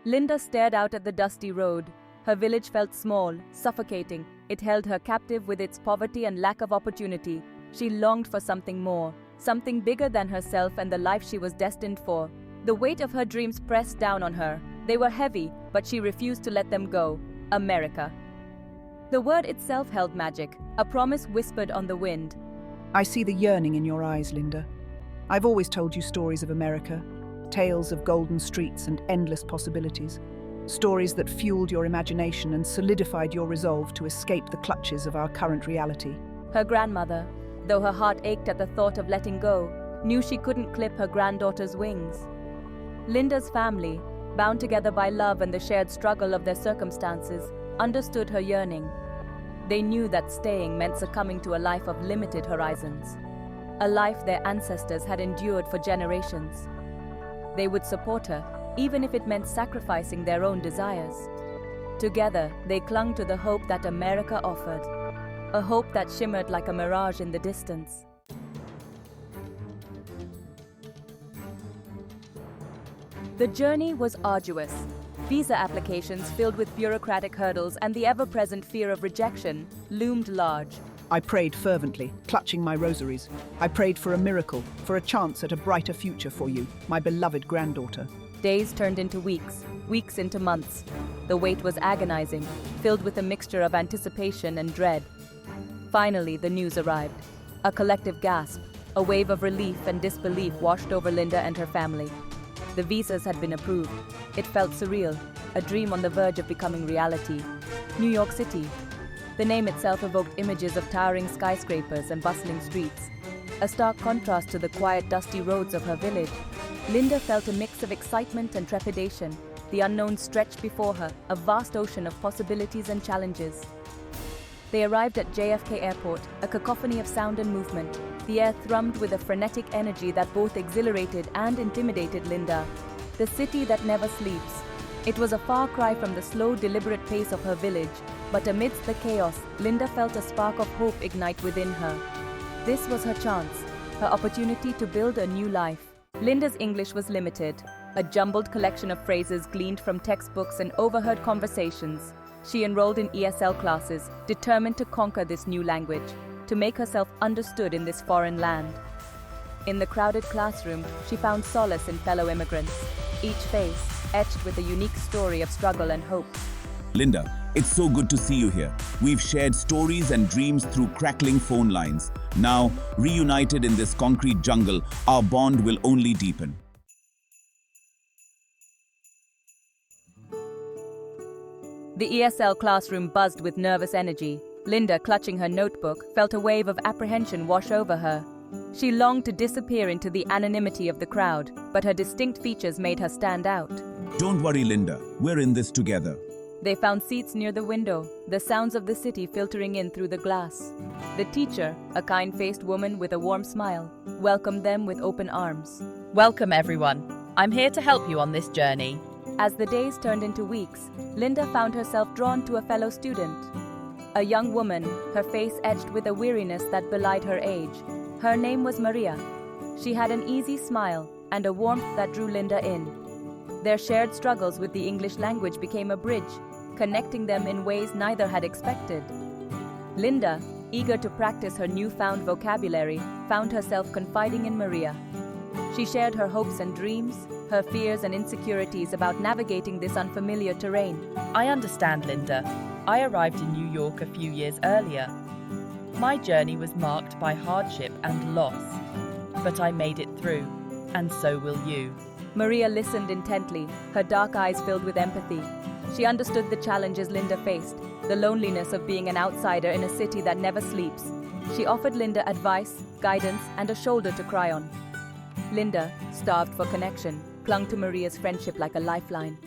Linda stared out at the dusty road. Her village felt small, suffocating. It held her captive with its poverty and lack of opportunity. She longed for something more, something bigger than herself and the life she was destined for. The weight of her dreams pressed down on her. They were heavy, but she refused to let them go. America. The word itself held magic, a promise whispered on the wind. I see the yearning in your eyes, Linda. I've always told you stories of America, tales of golden streets and endless possibilities. Stories that fueled your imagination and solidified your resolve to escape the clutches of our current reality. Her grandmother, though her heart ached at the thought of letting go, knew she couldn't clip her granddaughter's wings. Linda's family, bound together by love and the shared struggle of their circumstances, understood her yearning. They knew that staying meant succumbing to a life of limited horizons, a life their ancestors had endured for generations. They would support her, even if it meant sacrificing their own desires. Together, they clung to the hope that America offered, a hope that shimmered like a mirage in the distance. The journey was arduous. Visa applications filled with bureaucratic hurdles and the ever-present fear of rejection loomed large. I prayed fervently, clutching my rosaries. I prayed for a miracle, for a chance at a brighter future for you, my beloved granddaughter. Days turned into weeks, weeks into months. The wait was agonizing, filled with a mixture of anticipation and dread. Finally, the news arrived. A collective gasp, a wave of relief and disbelief washed over Linda and her family. The visas had been approved. It felt surreal, a dream on the verge of becoming reality. New York City. The name itself evoked images of towering skyscrapers and bustling streets, a stark contrast to the quiet, dusty roads of her village. Linda felt a mix of excitement and trepidation. The unknown stretched before her, a vast ocean of possibilities and challenges. They arrived at JFK Airport, a cacophony of sound and movement. The air thrummed with a frenetic energy that both exhilarated and intimidated Linda. The city that never sleeps. It was a far cry from the slow, deliberate pace of her village, but amidst the chaos, Linda felt a spark of hope ignite within her. This was her chance, her opportunity to build a new life. Linda's English was limited, a jumbled collection of phrases gleaned from textbooks and overheard conversations. She enrolled in ESL classes, determined to conquer this new language, to make herself understood in this foreign land. In the crowded classroom, she found solace in fellow immigrants, each face etched with a unique story of struggle and hope. Linda, it's so good to see you here. We've shared stories and dreams through crackling phone lines. Now, reunited in this concrete jungle, our bond will only deepen. The ESL classroom buzzed with nervous energy. Linda, clutching her notebook, felt a wave of apprehension wash over her. She longed to disappear into the anonymity of the crowd, but her distinct features made her stand out. Don't worry, Linda. We're in this together. They found seats near the window, the sounds of the city filtering in through the glass. The teacher, a kind-faced woman with a warm smile, welcomed them with open arms. Welcome, everyone. I'm here to help you on this journey. As the days turned into weeks, Linda found herself drawn to a fellow student. A young woman, her face etched with a weariness that belied her age. Her name was Maria. She had an easy smile and a warmth that drew Linda in. Their shared struggles with the English language became a bridge, connecting them in ways neither had expected. Linda, eager to practice her newfound vocabulary, found herself confiding in Maria. She shared her hopes and dreams, her fears and insecurities about navigating this unfamiliar terrain. I understand, Linda. I arrived in New York a few years earlier. My journey was marked by hardship and loss, but I made it through, and so will you. Maria listened intently, her dark eyes filled with empathy. She understood the challenges Linda faced, the loneliness of being an outsider in a city that never sleeps. She offered Linda advice, guidance, and a shoulder to cry on. Linda, starved for connection, clung to Maria's friendship like a lifeline.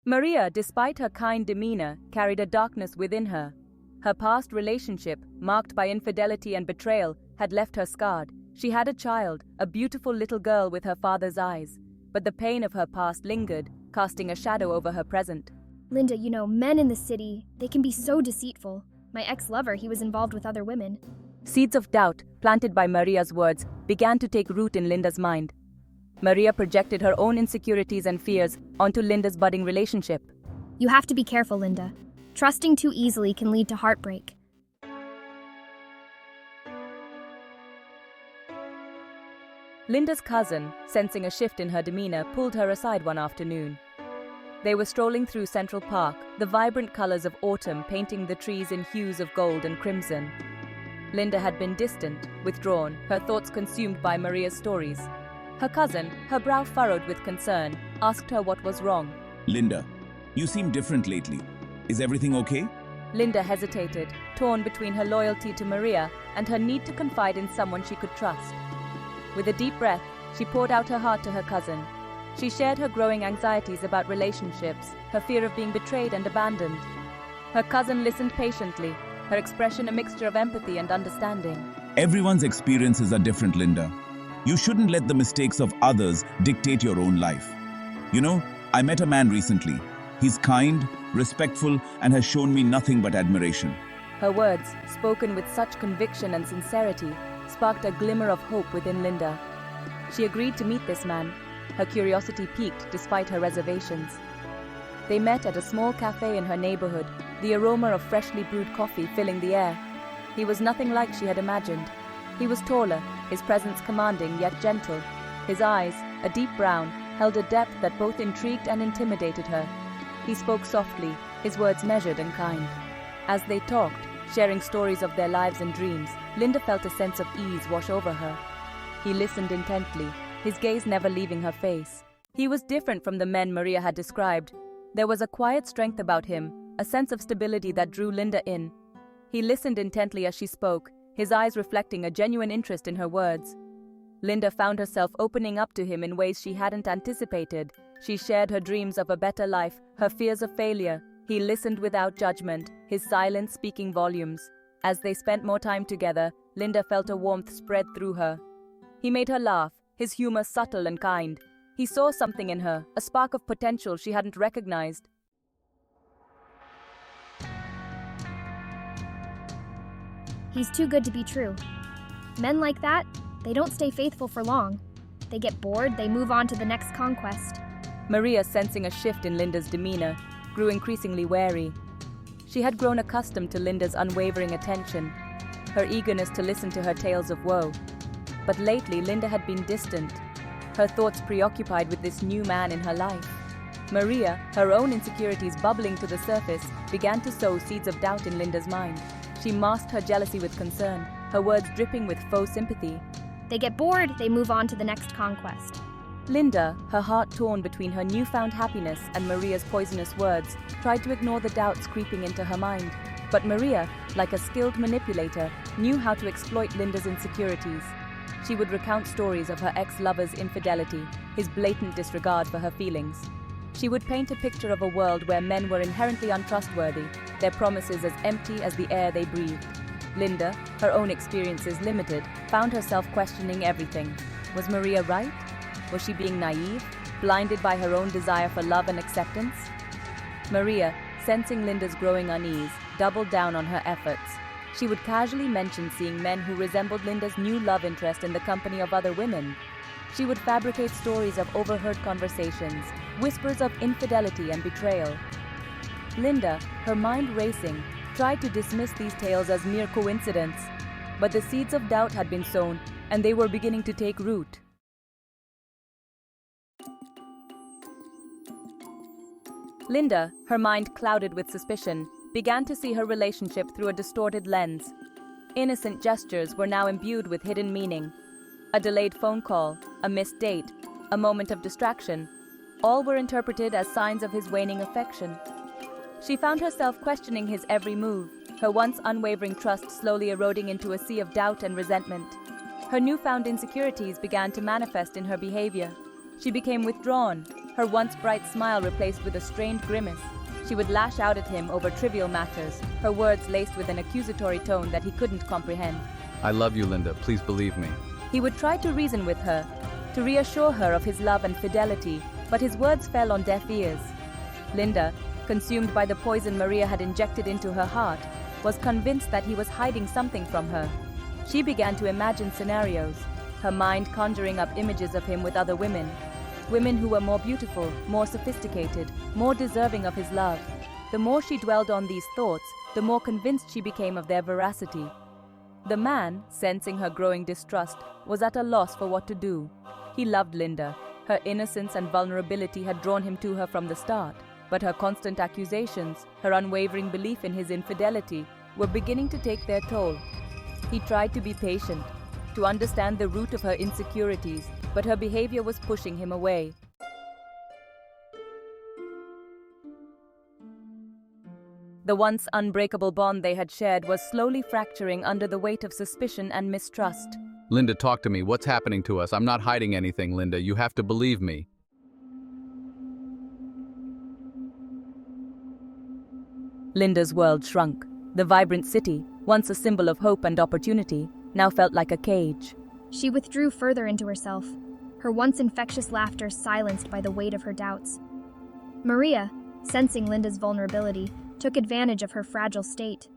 Maria, despite her kind demeanor, carried a darkness within her. Her past relationship, marked by infidelity and betrayal, had left her scarred. She had a child, a beautiful little girl with her father's eyes. But the pain of her past lingered, casting a shadow over her present. Linda, you know, men in the city, they can be so deceitful. My ex-lover, he was involved with other women. Seeds of doubt, planted by Maria's words, began to take root in Linda's mind. Maria projected her own insecurities and fears onto Linda's budding relationship. You have to be careful, Linda. Trusting too easily can lead to heartbreak. Linda's cousin, sensing a shift in her demeanor, pulled her aside one afternoon. They were strolling through Central Park, the vibrant colors of autumn painting the trees in hues of gold and crimson. Linda had been distant, withdrawn, her thoughts consumed by Maria's stories. Her cousin, her brow furrowed with concern, asked her what was wrong. Linda, you seem different lately. Is everything okay? Linda hesitated, torn between her loyalty to Maria and her need to confide in someone she could trust. With a deep breath, she poured out her heart to her cousin. She shared her growing anxieties about relationships, her fear of being betrayed and abandoned. Her cousin listened patiently, her expression a mixture of empathy and understanding. Everyone's experiences are different, Linda. You shouldn't let the mistakes of others dictate your own life. You know, I met a man recently. He's kind, respectful, and has shown me nothing but admiration. Her words, spoken with such conviction and sincerity, sparked a glimmer of hope within Linda. She agreed to meet this man, her curiosity piqued despite her reservations. They met at a small cafe in her neighborhood, the aroma of freshly brewed coffee filling the air. He was nothing like she had imagined. He was taller, his presence commanding yet gentle. His eyes, a deep brown, held a depth that both intrigued and intimidated her. He spoke softly, his words measured and kind. As they talked, sharing stories of their lives and dreams, Linda felt a sense of ease wash over her. He listened intently, his gaze never leaving her face. He was different from the men Maria had described. There was a quiet strength about him, a sense of stability that drew Linda in. He listened intently as she spoke, his eyes reflecting a genuine interest in her words. Linda found herself opening up to him in ways she hadn't anticipated. She shared her dreams of a better life, her fears of failure. He listened without judgment, his silence speaking volumes. As they spent more time together, Linda felt a warmth spread through her. He made her laugh, his humor subtle and kind. He saw something in her, a spark of potential she hadn't recognized. He's too good to be true. Men like that, they don't stay faithful for long. They get bored, they move on to the next conquest. Maria, sensing a shift in Linda's demeanor, grew increasingly wary. She had grown accustomed to Linda's unwavering attention, her eagerness to listen to her tales of woe. But lately, Linda had been distant, her thoughts preoccupied with this new man in her life. Maria, her own insecurities bubbling to the surface, began to sow seeds of doubt in Linda's mind. She masked her jealousy with concern, her words dripping with faux sympathy. They get bored, they move on to the next conquest. Linda, her heart torn between her newfound happiness and Maria's poisonous words, tried to ignore the doubts creeping into her mind. But Maria, like a skilled manipulator, knew how to exploit Linda's insecurities. She would recount stories of her ex-lover's infidelity, his blatant disregard for her feelings. She would paint a picture of a world where men were inherently untrustworthy, their promises as empty as the air they breathed. Linda, her own experiences limited, found herself questioning everything. Was Maria right? Was she being naive, blinded by her own desire for love and acceptance? Maria, sensing Linda's growing unease, doubled down on her efforts. She would casually mention seeing men who resembled Linda's new love interest in the company of other women. She would fabricate stories of overheard conversations, whispers of infidelity and betrayal. Linda, her mind racing, tried to dismiss these tales as mere coincidence, but the seeds of doubt had been sown, and they were beginning to take root. Linda, her mind clouded with suspicion, began to see her relationship through a distorted lens. Innocent gestures were now imbued with hidden meaning. A delayed phone call, a missed date, a moment of distraction, all were interpreted as signs of his waning affection. She found herself questioning his every move, her once unwavering trust slowly eroding into a sea of doubt and resentment. Her newfound insecurities began to manifest in her behavior. She became withdrawn, her once bright smile replaced with a strained grimace. She would lash out at him over trivial matters, her words laced with an accusatory tone that he couldn't comprehend. I love you, Linda. Please believe me. He would try to reason with her, to reassure her of his love and fidelity, but his words fell on deaf ears. Linda, consumed by the poison Maria had injected into her heart, was convinced that he was hiding something from her. She began to imagine scenarios. her mind conjuring up images of him with other women. Women who were more beautiful, more sophisticated, more deserving of his love. The more she dwelled on these thoughts, the more convinced she became of their veracity. The man, sensing her growing distrust, was at a loss for what to do. He loved Linda. Her innocence and vulnerability had drawn him to her from the start, but her constant accusations, her unwavering belief in his infidelity, were beginning to take their toll. He tried to be patient, to understand the root of her insecurities, but her behavior was pushing him away. The once unbreakable bond they had shared was slowly fracturing under the weight of suspicion and mistrust. Linda, talk to me. What's happening to us? I'm not hiding anything, Linda. You have to believe me. Linda's world shrunk. The vibrant city, once a symbol of hope and opportunity, now felt like a cage. She withdrew further into herself, her once infectious laughter silenced by the weight of her doubts. Maria, sensing Linda's vulnerability, took advantage of her fragile state.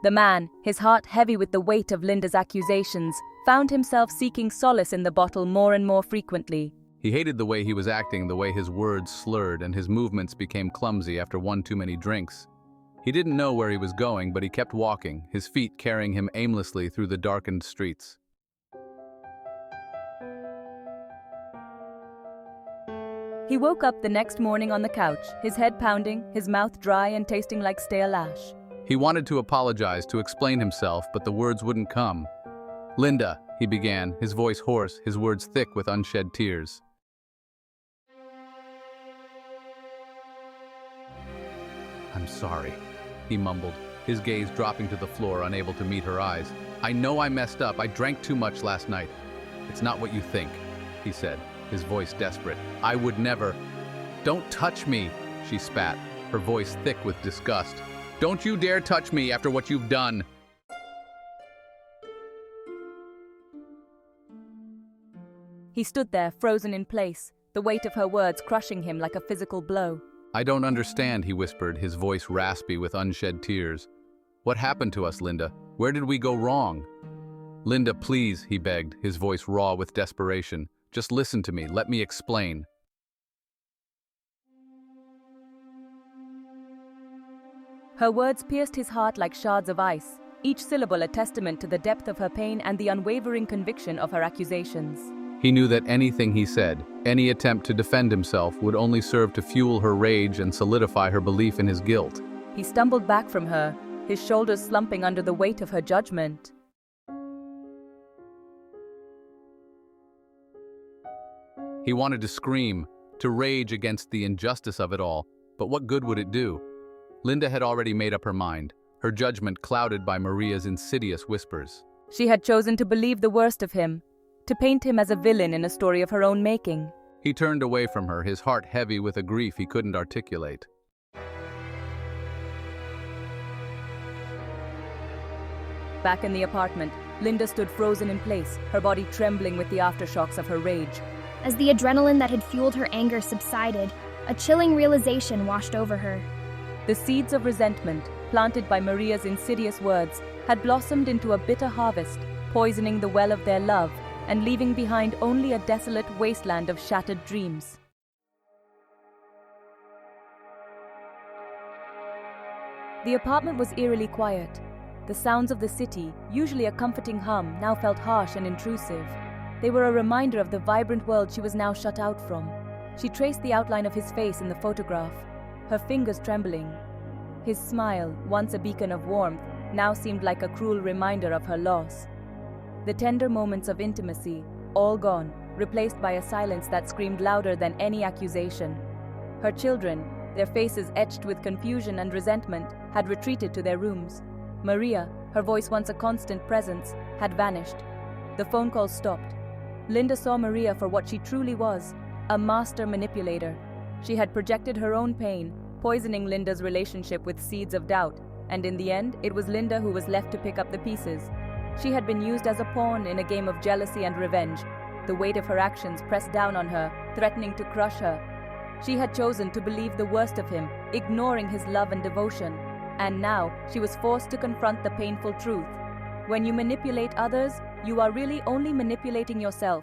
The man, his heart heavy with the weight of Linda's accusations, found himself seeking solace in the bottle more and more frequently. He hated the way he was acting, the way his words slurred and his movements became clumsy after one too many drinks. He didn't know where he was going, but he kept walking, his feet carrying him aimlessly through the darkened streets. He woke up the next morning on the couch, his head pounding, his mouth dry and tasting like stale ash. He wanted to apologize, to explain himself, but the words wouldn't come. "Linda," he began, his voice hoarse, his words thick with unshed tears. "I'm sorry," he mumbled, his gaze dropping to the floor, unable to meet her eyes. "I know I messed up. I drank too much last night." "It's not what you think," he said, his voice desperate. "I would never." "Don't touch me," she spat, her voice thick with disgust. "Don't you dare touch me after what you've done." He stood there, frozen in place, the weight of her words crushing him like a physical blow. "I don't understand," he whispered, his voice raspy with unshed tears. "What happened to us, Linda? Where did we go wrong?" "Linda, please," he begged, his voice raw with desperation. "Just listen to me. Let me explain." Her words pierced his heart like shards of ice, each syllable a testament to the depth of her pain and the unwavering conviction of her accusations. He knew that anything he said, any attempt to defend himself, would only serve to fuel her rage and solidify her belief in his guilt. He stumbled back from her, his shoulders slumping under the weight of her judgment. He wanted to scream, to rage against the injustice of it all, but what good would it do? Linda had already made up her mind, her judgment clouded by Maria's insidious whispers. She had chosen to believe the worst of him, to paint him as a villain in a story of her own making. He turned away from her, his heart heavy with a grief he couldn't articulate. Back in the apartment, Linda stood frozen in place, her body trembling with the aftershocks of her rage. As the adrenaline that had fueled her anger subsided, a chilling realization washed over her. The seeds of resentment, planted by Maria's insidious words, had blossomed into a bitter harvest, poisoning the well of their love and leaving behind only a desolate wasteland of shattered dreams. The apartment was eerily quiet. The sounds of the city, usually a comforting hum, now felt harsh and intrusive. They were a reminder of the vibrant world she was now shut out from. She traced the outline of his face in the photograph, her fingers trembling. His smile, once a beacon of warmth, now seemed like a cruel reminder of her loss. The tender moments of intimacy, all gone, replaced by a silence that screamed louder than any accusation. Her children, their faces etched with confusion and resentment, had retreated to their rooms. Maria, her voice once a constant presence, had vanished. The phone call stopped. Linda saw Maria for what she truly was, a master manipulator. She had projected her own pain, poisoning Linda's relationship with seeds of doubt, and in the end, it was Linda who was left to pick up the pieces. She had been used as a pawn in a game of jealousy and revenge. The weight of her actions pressed down on her, threatening to crush her. She had chosen to believe the worst of him, ignoring his love and devotion. And now she was forced to confront the painful truth. When you manipulate others, you are really only manipulating yourself.